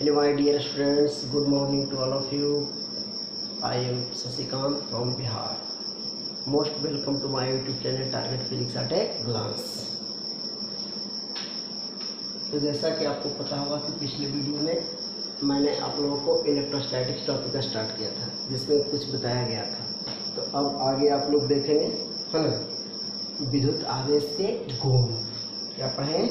Hello my dear students, good morning to all of you. I am Sasikant from Bihar. Most welcome to my YouTube channel Target Physics at a Glance. तो जैसा कि आपको पता होगा कि पिछले video में मैंने आप लोगों को इलेक्ट्रोस्टैटिक्स टॉपिक का स्टार्ट किया था, जिसमें कुछ बताया गया था। तो अब आगे आप लोग देखेंगे, है ना, विद्युत आवेश के गुण। क्या पढ़ें?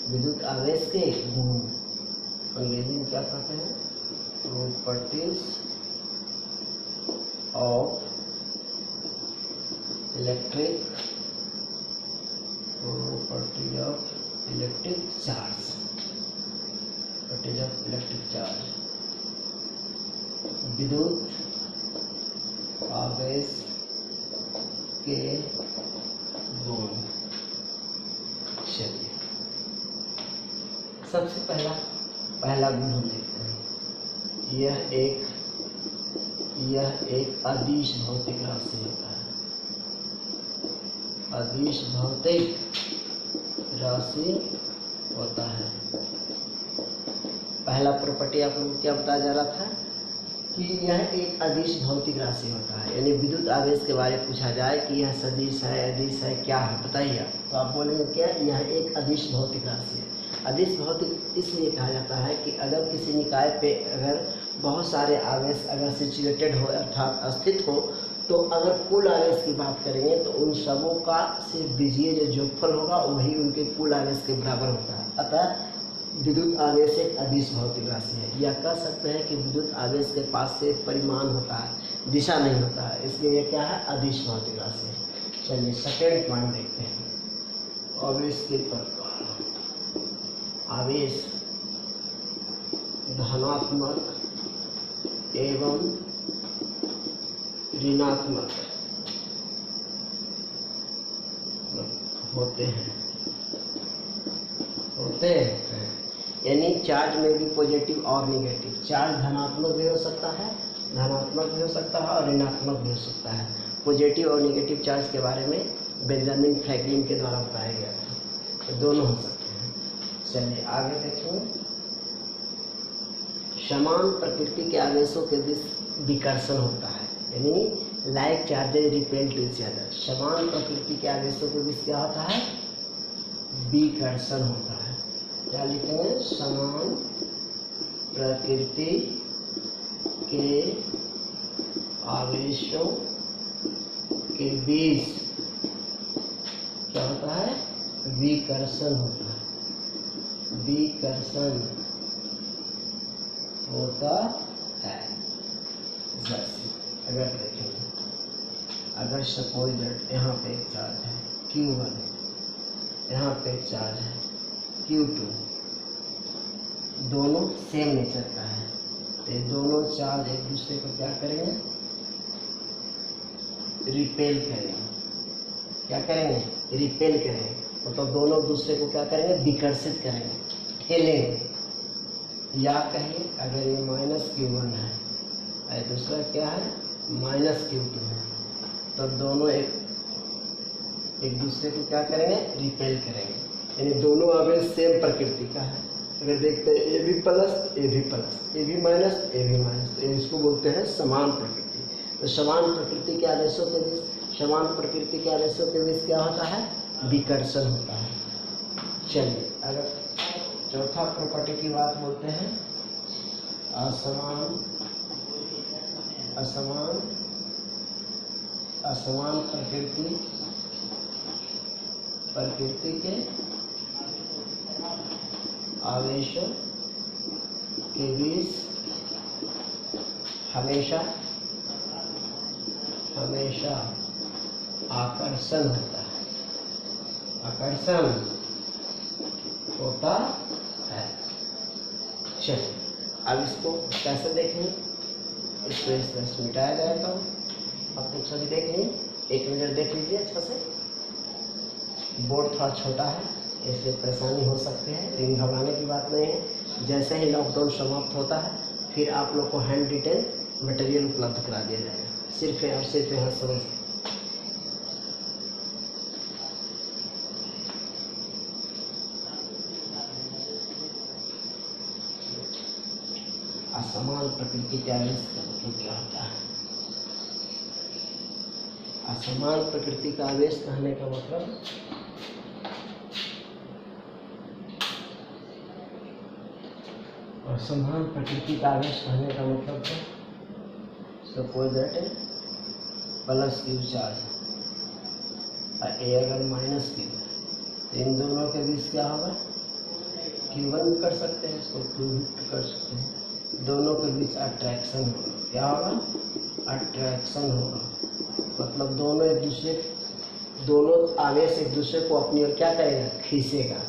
विद्युत आवेश के गुण। अंग्रेजी में क्या कहते हैं? Properties of electric charge. Properties of electric charge, विद्युत आवेश के गुण। चलिए, सबसे पहला गुण हम देखते हैं। यह एक अदिश भौतिक राशि होता है। अदिश भौतिक राशि होता है। पहला प्रॉपर्टी आप लोगों को क्या बताया जा रहा था कि यह एक अदिश भौतिक राशि होता है। यानी विद्युत आवेश के बारे में पूछा जाए कि यह सदिश है, अदिश है, क्या है, बताइए। तो आप बोलेंगे क्या? यह एक अदिश भौतिक राशि है। अदिश भौतिक इसलिए कहा जाता है कि अगर किसी निकाय पे अगर बहुत सारे आवेश अगर सिचुएटेड हो, अर्थात स्थित हो, तो अगर कुल आवेश की बात करेंगे तो उन सबों का सिर्फ बीजीय जो योगफल होगा वही उनके कुल आवेश के बराबर होता है। अतः विद्युत आवेश एक अदिश भौतिक राशि है। या कह सकते हैं कि विद्युत आवेश के पास से परिमाण होता है, दिशा नहीं होता है, इसलिए यह क्या है? अदिश भौतिक राशि है। चलिए सेकेंड पॉइंट देखते हैं। आवेश के प्रकार। आवेश धनात्मक एवं ऋणात्मक होते हैं। यानी चार्ज में भी पॉजिटिव और नेगेटिव। चार्ज धनात्मक भी हो सकता है, धनात्मक भी हो सकता है और ऋणात्मक भी हो सकता है। पॉजिटिव और नेगेटिव चार्ज के बारे में बेंजामिन फ्रैंकलिन के द्वारा बताया गया था। तो दोनों हो सकते हैं। चलिए आगे देखें। समान प्रकृति के आवेशों के बीच विकर्षण होता है। यानी like charges repel to each other. समान प्रकृति के आवेशों के बीच क्या होता है? विकर्षण होता है। क्या लिखेंगे? समान प्रकृति के आवेशों के बीच क्या होता है? विकर्षण होता है। विकर्षण होता है। जैसे अगर देखेंगे, अगर सपोज दैट यहाँ पे एक चार्ज है Q1, यहाँ पे एक चार्ज है Q2, दोनों सेम नेचर का है, तो दोनों चार्ज एक दूसरे को क्या करेंगे? रिपेल करेंगे। क्या करेंगे? रिपेल करेंगे। तो दोनों दूसरे को क्या करेंगे? विकर्षित करेंगे, ठेलेंगे। या कहिए अगर ये -Q1 है और दूसरा क्या है? -Q2 है, तो दोनों एक दूसरे को क्या करेंगे? रिपेल करेंगे। यानी दोनों आवेश सेम प्रकृति का है। अगर देखते हैं ए भी प्लस, ए भी प्लस, ए भी माइनस, ए भी माइनस, तो इसको बोलते हैं समान प्रकृति। तो समान प्रकृति के आवेशों के बीच, समान प्रकृति के आवेशों के बीच क्या होता है? विकर्षण होता है। चलिए अगर चौथा प्रॉपर्टी की बात बोलते हैं, असमान प्रकृति के आवेशों के बीच हमेशा आकर्षण होता है। आकर्षण होता है। चलिए अब इसको कैसे देखेंगे? इसको इस तरह से मिटाया जाएगा। आप लोग सभी देख लीजिए, 1 मिनट देख लीजिए अच्छा से। बोर्ड थोड़ा छोटा है इसलिए परेशानी हो सकती है, लेकिन घबराने की बात नहीं है। जैसे ही लॉकडाउन समाप्त होता है फिर आप लोग को हैंड रिटेन मटेरियल उपलब्ध करा दिया जाएगा। सिर्फ और सिर्फ यहाँ समझ। असमान प्रकृति के आवेश का मतलब क्या होता है? असमान प्रकृति का आवेश कहने का मतलब असमान प्रकृति का आवेश कहने का मतलब है suppose that plus Q charge A अगर माइनस क्यू, तो इन दोनों के बीच क्या होगा? Q1 कर सकते हैं, इसको Q कर सकते हैं। दोनों के बीच अट्रैक्शन होगा। क्या होगा? अट्रैक्शन होगा। मतलब दोनों आवेश एक दूसरे को अपनी ओर क्या करेगा? खींचेगा।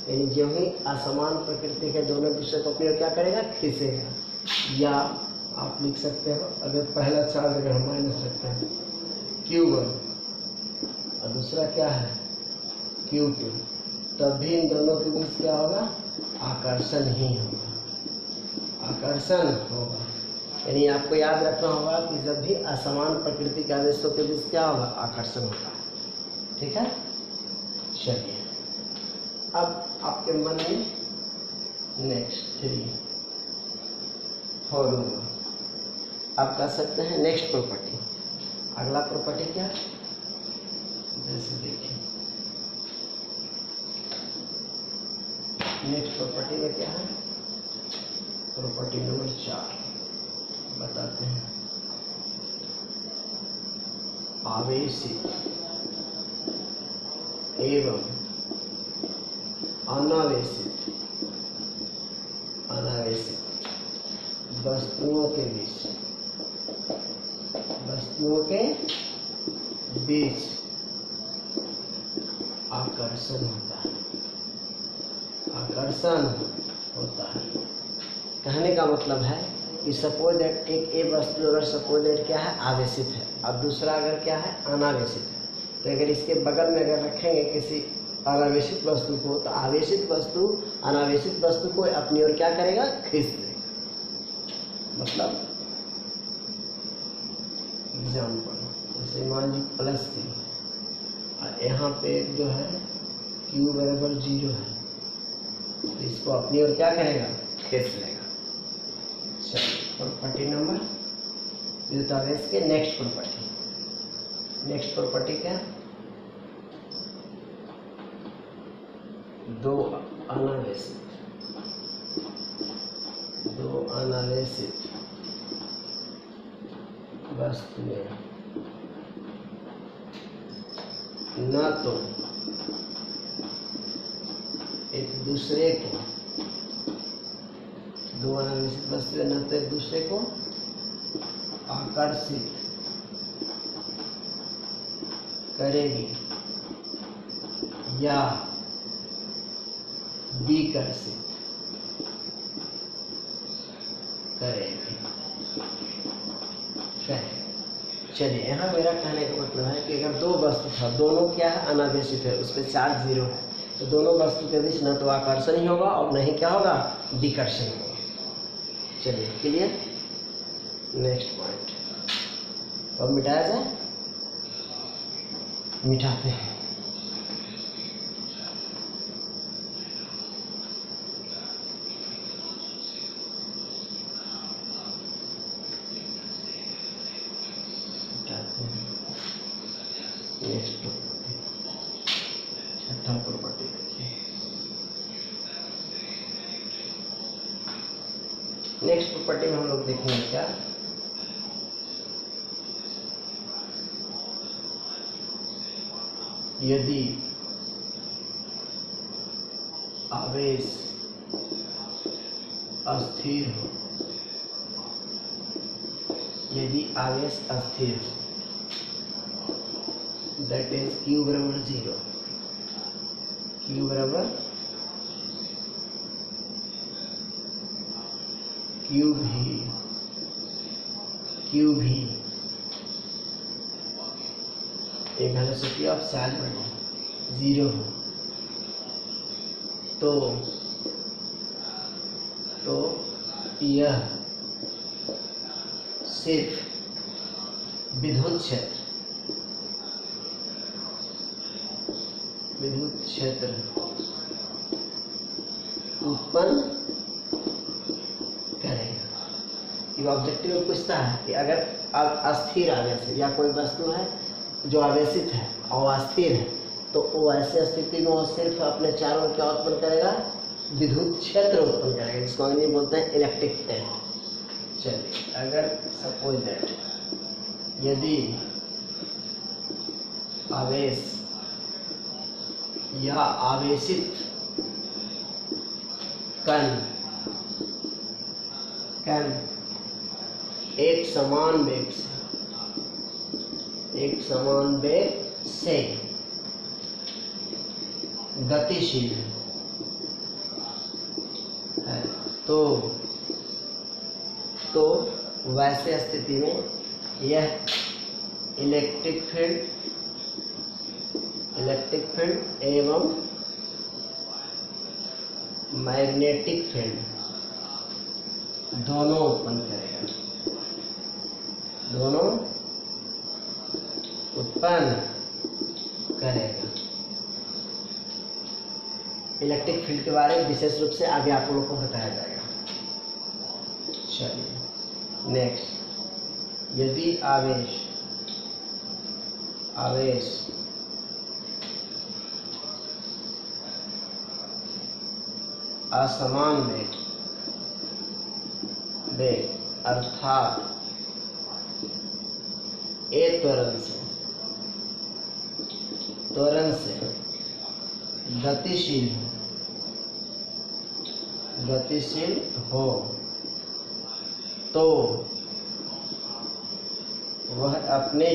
यानी जो ही असमान प्रकृति के दोनों दूसरे को अपनी ओर क्या करेगा? खींचेगा। या आप लिख सकते हो, अगर पहला चार्ज अगर हम माइनस रखते हैं Q1 और दूसरा क्या है Q2, तब भी इन दोनों के बीच क्या होगा? आकर्षण ही होगा। आकर्षण होगा। यानी आपको याद रखना होगा कि जब भी असमान प्रकृति के आवेशों के बीच क्या होगा? आकर्षण होगा। ठीक है, चलिए अब आपके मन में नेक्स्ट 3 4 होगा। आप कह सकते हैं नेक्स्ट प्रॉपर्टी। अगला प्रॉपर्टी क्या? जैसे देखिए नेक्स्ट प्रॉपर्टी में क्या है? प्रॉपर्टी नंबर 4 बताते हैं। आवेशित एवं अनावेशित वस्तुओं के बीच आकर्षण होता है। आकर्षण होता है कहने का मतलब है कि सपोज दैट एक ए वस्तु अगर सपोज दैट क्या है? आवेशित है, और दूसरा अगर क्या है? अनावेशित है। तो अगर इसके बगल में अगर रखेंगे किसी अनावेशित वस्तु को, तो आवेशित वस्तु अनावेशित वस्तु को अपनी ओर क्या करेगा? खींच देगा। मतलब एग्जाम्पल जैसे मान ली प्लस Q, और यहाँ पे जो है Q बराबर 0 है, तो इसको अपनी ओर क्या करेगा? खींच लेगा। चलिए प्रॉपर्टी नंबर विद्युत आवेश के नेक्स्ट प्रॉपर्टी क्या? दो अनावेशित वस्तुएं न तो एक दूसरे को, दो अनावेशित वस्तुएं न तो एक दूसरे को आकर्षित करेगी या विकर्षित करेगी। चलिए यहाँ मेरा कहने का मतलब है कि अगर दो वस्तु था, दोनों क्या है? अनावेशित है, उस पर चार्ज 0 है, तो दोनों वस्तु के बीच न तो आकर्षण ही होगा और न ही क्या होगा? विकर्षण होगा। चलिए क्लियर। नेक्स्ट पॉइंट तो अब मिटाया जाए, मिटाते हैं। नेक्स्ट प्रॉपर्टी, छठा प्रॉपर्टी देखिए। नेक्स्ट प्रॉपर्टी में हम लोग देखेंगे क्या? यदि आवेश अस्थिर हो, दैट इज Q बराबर 0, Q बराबर Q भी एक वेलोसिटी ऑफ चार्ज बने 0 हो, तो यह सिर्फ विद्युत क्षेत्र उत्पन्न करेगा। ऑब्जेक्टिव में पूछता है कि अगर अस्थिर आवेश है या कोई वस्तु है जो आवेशित है और अस्थिर है, तो वो ऐसे स्थिति में वो सिर्फ अपने चारों ओर क्या उत्पन्न करेगा, विद्युत क्षेत्र उत्पन्न करेगा, जिसको अंग्रेजी में बोलते हैं इलेक्ट्रिक फील्ड। चलिए, अगर सपोज दैट यदि आवेश या आवेशित कण एक समान वेग से गतिशील है, तो वैसे स्थिति में यह इलेक्ट्रिक फील्ड एवं मैग्नेटिक फील्ड दोनों उत्पन्न करेगा। इलेक्ट्रिक फील्ड के बारे में विशेष रूप से आगे आप लोगों को बताया जाएगा। चलिए नेक्स्ट, यदि आवेश असमान वेग अर्थात एक त्वरण से गतिशील हो, तो वह अपने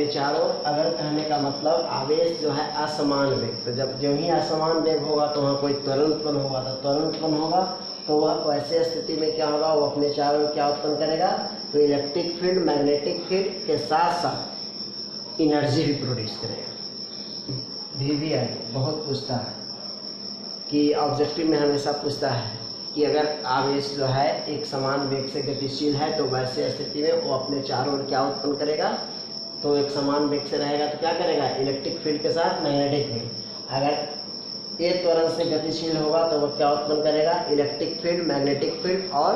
चारों अगर कहने का मतलब आवेश जो है असमान वेग, तो जब जो ही असमान वेग होगा तो वहाँ कोई त्वरण उत्पन्न होगा, तो वह वैसे स्थिति में क्या होगा, वो अपने चारों क्या उत्पन्न करेगा, तो इलेक्ट्रिक फील्ड मैग्नेटिक फील्ड के साथ साथ एनर्जी भी प्रोड्यूस करेगा। भी आगे बहुत पूछता है कि ऑब्जेक्टिव में हमेशा पूछता है कि अगर आवेश जो है एक समान वेग से गतिशील है, तो वैसे स्थिति में वो अपने चारों ओर क्या उत्पन्न करेगा, तो एक समान वेग से रहेगा तो क्या करेगा, इलेक्ट्रिक फील्ड के साथ मैग्नेटिक फील्ड। अगर एक त्वरण से गतिशील होगा तो वह क्या उत्पन्न करेगा, इलेक्ट्रिक फील्ड, मैग्नेटिक फील्ड और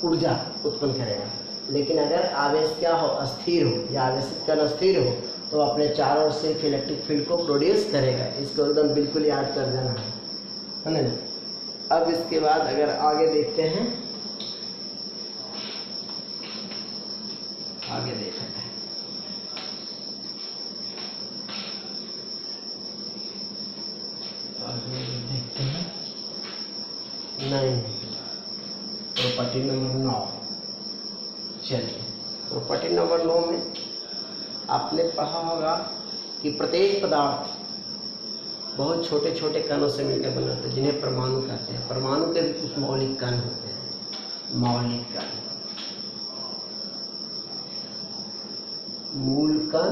ऊर्जा उत्पन्न करेगा। लेकिन अगर आवेश क्या हो, अस्थिर हो या आवेशित कण अस्थिर हो, तो अपने चारों ओर सिर्फ इलेक्ट्रिक फील्ड को प्रोड्यूस करेगा। इसको एकदम बिल्कुल याद कर देना है ना। अब इसके बाद अगर आगे देखते हैं, आगे देखते हैं नहीं, प्रॉपर्टी नंबर 9। चलिए, प्रॉपर्टी नंबर 9 में आपने पढ़ा होगा कि प्रत्येक पदार्थ बहुत छोटे छोटे कणों से मिलकर बनाते हैं, जिन्हें परमाणु कहते हैं। परमाणु के भी कुछ मौलिक कण होते हैं, मौलिक कण, मूल कण,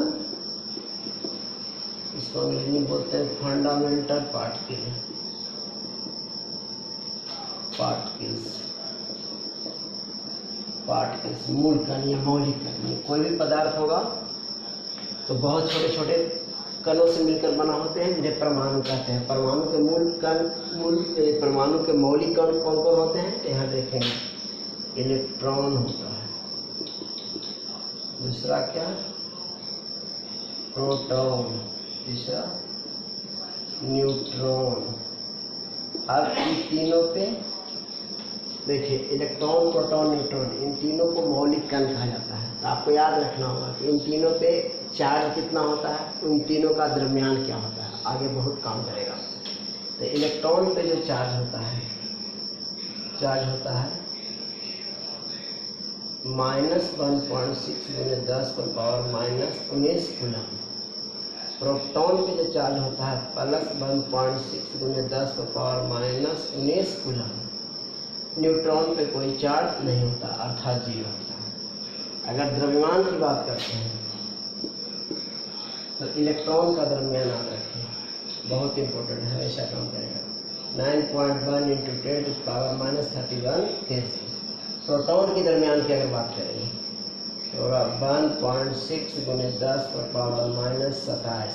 इसको अंग्रेजी में बोलते हैं फंडामेंटल पार्टिकल्स, मूल कण या मौलिक कण। कोई भी पदार्थ होगा तो बहुत छोटे छोटे कणों से मिलकर बना होते हैं, जिन्हें परमाणु कहते हैं। परमाणु के परमाणु के मौलिक कण कौन कौन होते हैं, यहाँ देखेंगे। इलेक्ट्रॉन होता है, दूसरा क्या, प्रोटॉन, तीसरा न्यूट्रॉन। अब इन तीनों पे देखिए, इलेक्ट्रॉन, प्रोटॉन, न्यूट्रॉन, इन तीनों को मौलिक कण कहा जाता है। तो आपको याद रखना होगा कि इन तीनों पे चार्ज कितना होता है, उन तीनों का द्रव्यमान क्या होता है, आगे बहुत काम करेगा। तो इलेक्ट्रॉन पे जो चार्ज होता है -1.6 × 10⁻⁻19 कूलम। प्रोटॉन पे जो चार्ज होता है +1.6 × 10⁻⁻19 कूलम। न्यूट्रॉन पे कोई चार्ज नहीं होता, अर्थात 0 होता है। अगर द्रव्यमान की बात करते हैं तो इलेक्ट्रॉन का द्रव्यमान याद रखें, बहुत इंपॉर्टेंट है, ऐसा काम करेगा। 9.1 × 10⁻31 kg। प्रोटॉन की द्रव्यमान की अगर बात करेंगे तो 1.6 × 10⁻27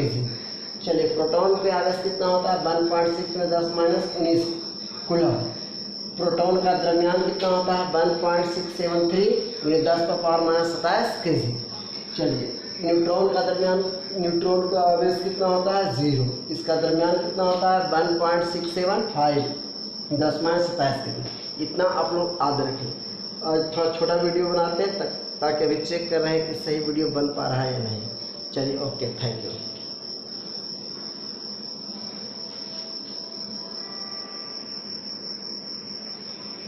kg। चलिए प्रोटॉन पे आवेश कितना होता है 1.6 में 10-19 कूलम। प्रोटॉन का द्रव्यमान कितना होता है 1.673 में 10⁻27 kg। चलिए न्यूट्रॉन का द्रव्यमान, न्यूट्रॉन का आवेश कितना होता है 0, इसका द्रव्यमान कितना होता है 1.675 10⁻27 kg। इतना आप लोग याद रखें। और थोड़ा छोटा वीडियो बनाते हैं ताकि अभी चेक कर रहे हैं कि सही वीडियो बन पा रहा है या नहीं। चलिए ओके, थैंक यू।